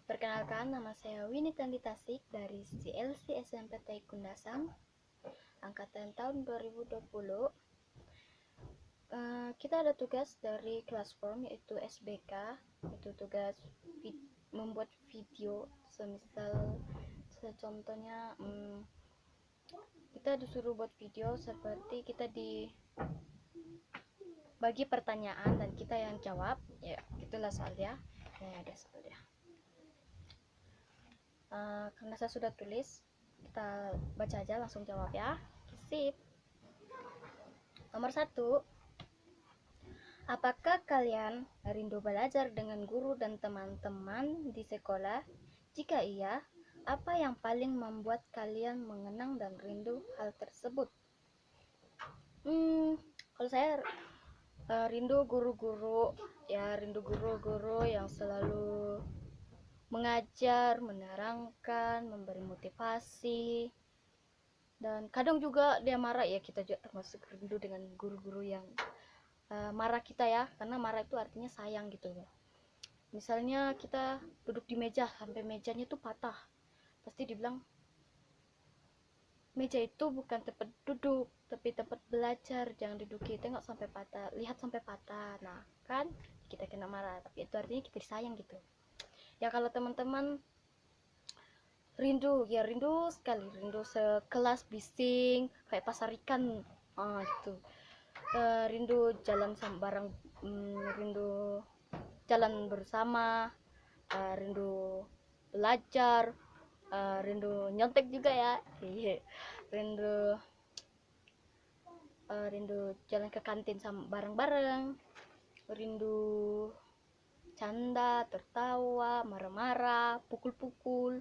Perkenalkan, nama saya Winita Tasik dari CLC SMP Kundasam, angkatan tahun 2020. Kita ada tugas dari Classform, yaitu SBK, itu tugas membuat video. Contohnya kita disuruh buat video seperti kita dibagi pertanyaan dan kita yang jawab, ya itulah soalnya. Ada soalnya. Karena saya sudah tulis, kita baca aja, langsung jawab ya. Sip. Nomor 1, apakah kalian rindu belajar dengan guru dan teman-teman di sekolah? Jika iya, apa yang paling membuat kalian mengenang dan rindu hal tersebut? Kalau saya rindu guru-guru, ya rindu guru-guru yang selalu mengajar, menerangkan, memberi motivasi. Dan kadang juga dia marah, ya kita juga termasuk rindu dengan guru-guru yang marah kita ya, karena marah itu artinya sayang gitu ya. Misalnya kita duduk di meja sampai mejanya tuh patah, pasti dibilang meja itu bukan tempat duduk tapi tempat belajar, jangan duduki, tengok sampai patah, lihat sampai patah. Nah kan kita kena marah, tapi itu artinya kita disayang gitu ya. Kalau teman-teman rindu, ya rindu sekali, rindu sekelas bising kayak pasar ikan gitu. Rindu jalan bareng, rindu jalan bersama, rindu belajar, rindu nyontek juga ya. Rindu jalan ke kantin sama bareng-bareng, rindu canda, tertawa, marah-marah, pukul-pukul,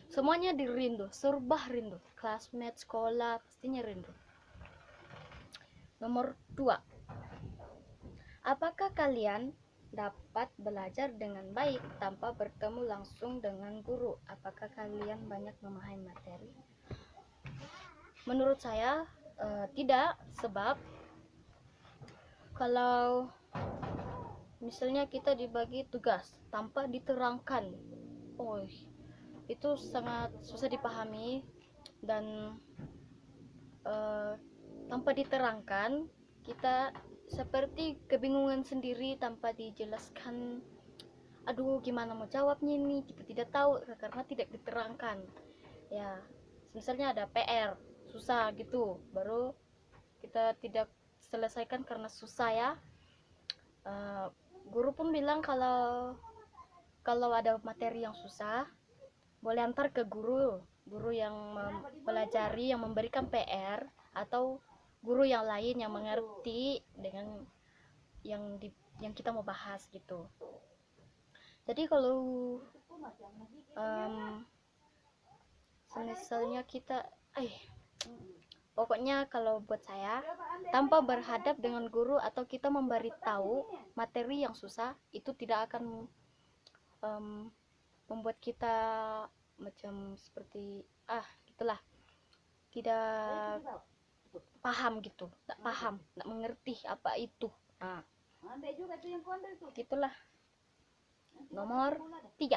semuanya dirindu, serba rindu. Classmate, sekolah, pastinya rindu. Nomor 2, apakah kalian dapat belajar dengan baik tanpa bertemu langsung dengan guru? Apakah kalian banyak memahami materi? Menurut saya tidak, sebab kalau misalnya kita dibagi tugas tanpa diterangkan, itu sangat susah dipahami. Dan tanpa diterangkan, kita seperti kebingungan sendiri tanpa dijelaskan. Aduh, gimana mau jawabnya ini, kita tidak tahu karena tidak diterangkan ya. Misalnya ada PR susah gitu, baru kita tidak selesaikan karena susah ya. Guru pun bilang kalau ada materi yang susah, boleh antar ke guru yang mempelajari, yang memberikan PR, atau guru yang lain yang mengerti dengan yang kita mau bahas gitu. Jadi kalau misalnya kita pokoknya kalau buat saya, tanpa berhadap dengan guru atau kita memberitahu materi yang susah, itu tidak akan membuat kita macam seperti gitulah, tidak paham gitu, tak paham, tak mengerti apa itu. Gitulah. Nomor 3,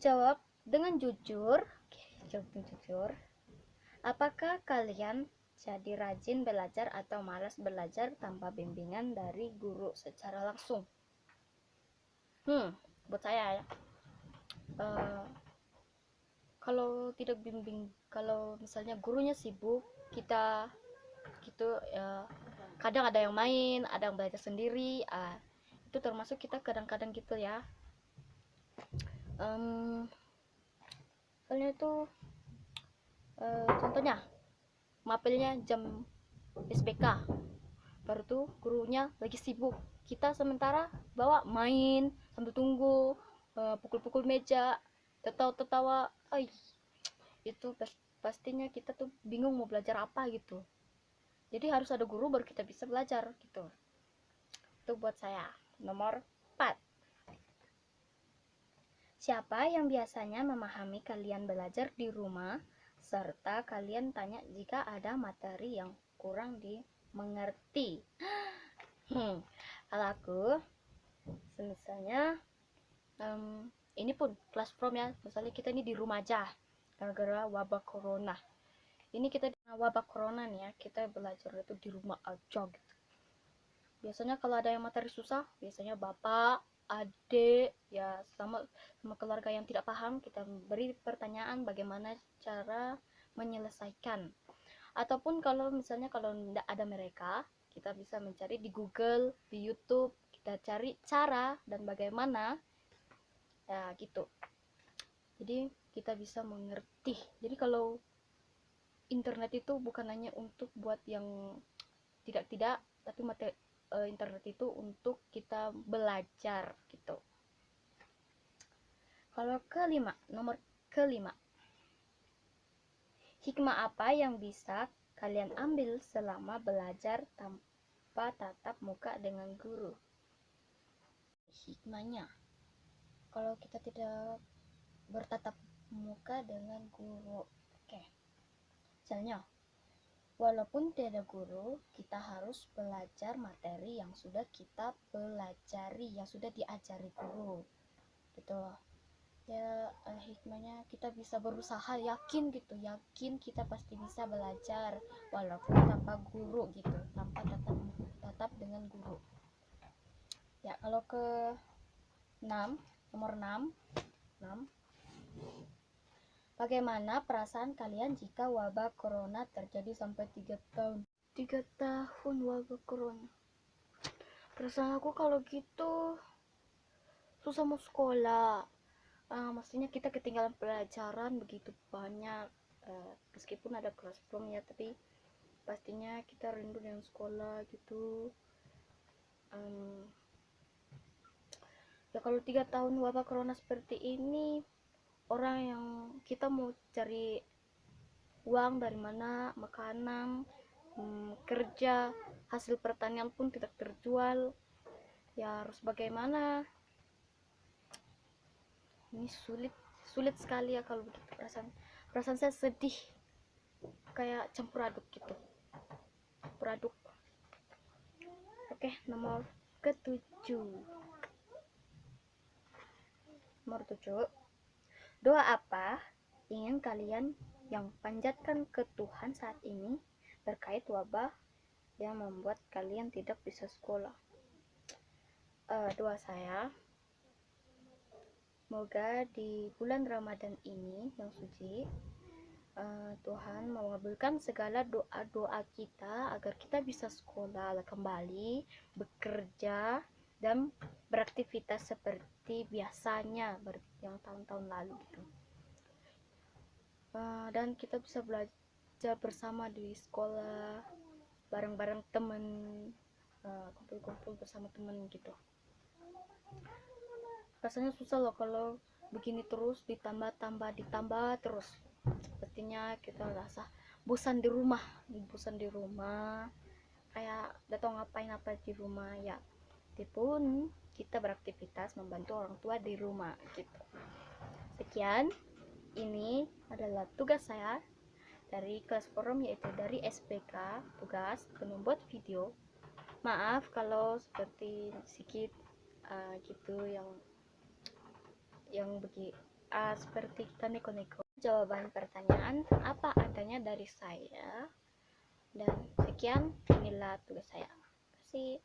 jawab dengan jujur. Apakah kalian jadi rajin belajar atau malas belajar tanpa bimbingan dari guru secara langsung? Buat saya ya, kalau tidak bimbing, kalau misalnya gurunya sibuk, kita gitu ya, kadang ada yang main, ada yang belajar sendiri, itu termasuk kita kadang-kadang gitu ya. Soalnya itu contohnya mapelnya jam SBK, baru tuh gurunya lagi sibuk, kita sementara bawa main sambil tunggu, pukul-pukul meja, tertawa-tertawa, itu pastinya kita tuh bingung mau belajar apa gitu. Jadi harus ada guru baru kita bisa belajar gitu. Itu buat saya. Nomor 4, siapa yang biasanya memahami kalian belajar di rumah, serta kalian tanya jika ada materi yang kurang dimengerti? Kalau aku, misalnya ini pun kelas from ya, misalnya kita ini di rumah aja gara-gara wabah corona. Ini kita wabah corona nih ya, kita belajar itu di rumah aja gitu. Biasanya kalau ada yang materi susah, biasanya bapak, adik, ya sama keluarga yang tidak paham, kita beri pertanyaan bagaimana cara menyelesaikan. Ataupun kalau misalnya kalau tidak ada mereka, kita bisa mencari di Google, di YouTube, kita cari cara dan bagaimana, ya gitu. Jadi kita bisa mengerti. Jadi kalau internet itu bukan hanya untuk buat yang tidak, tapi internet itu untuk kita belajar gitu. Kalau nomor kelima, hikmah apa yang bisa kalian ambil selama belajar tanpa tatap muka dengan guru? Hikmahnya, kalau kita tidak bertatap muka dengan guru, oke. Misalnya, walaupun tidak ada guru, kita harus belajar materi yang sudah kita pelajari, yang sudah diajari guru, gitu loh. Ya, hikmahnya kita bisa berusaha, yakin kita pasti bisa belajar walaupun tanpa guru gitu, tanpa tatap dengan guru. Ya, kalau ke nomor 6, bagaimana perasaan kalian jika wabah corona terjadi sampai 3 tahun? 3 tahun wabah corona. Perasaan aku kalau gitu susah mau sekolah. Maksudnya kita ketinggalan pelajaran begitu banyak. Meskipun ada kelas from ya, tapi pastinya kita rindu dengan sekolah gitu. Ya kalau 3 tahun wabah corona seperti ini, orang yang kita mau cari uang dari mana, makanan, kerja, hasil pertanian pun tidak terjual, ya harus bagaimana? Ini sulit sekali ya kalau begitu. Perasaan saya sedih, kayak campur aduk gitu, campur aduk. Oke, nomor ke-7. Nomor 7, doa apa ingin kalian yang panjatkan ke Tuhan saat ini terkait wabah yang membuat kalian tidak bisa sekolah? Doa saya, semoga di bulan Ramadan ini yang suci, Tuhan mengabulkan segala doa-doa kita agar kita bisa sekolah kembali, bekerja, dan beraktivitas seperti biasanya yang tahun-tahun lalu gitu. Dan kita bisa belajar bersama di sekolah, bareng-bareng temen, kumpul-kumpul bersama temen gitu. Rasanya susah loh kalau begini terus, ditambah terus. Sepertinya kita rasa bosan di rumah, kayak gak tau ngapain apa di rumah ya. Meskipun kita beraktivitas membantu orang tua di rumah gitu. Sekian, ini adalah tugas saya dari kelas forum, yaitu dari SPK, tugas membuat video. Maaf kalau seperti sedikit gitu yang seperti kita neko-neko. Jawaban pertanyaan apa adanya dari saya, dan sekian, inilah tugas saya. Terima kasih.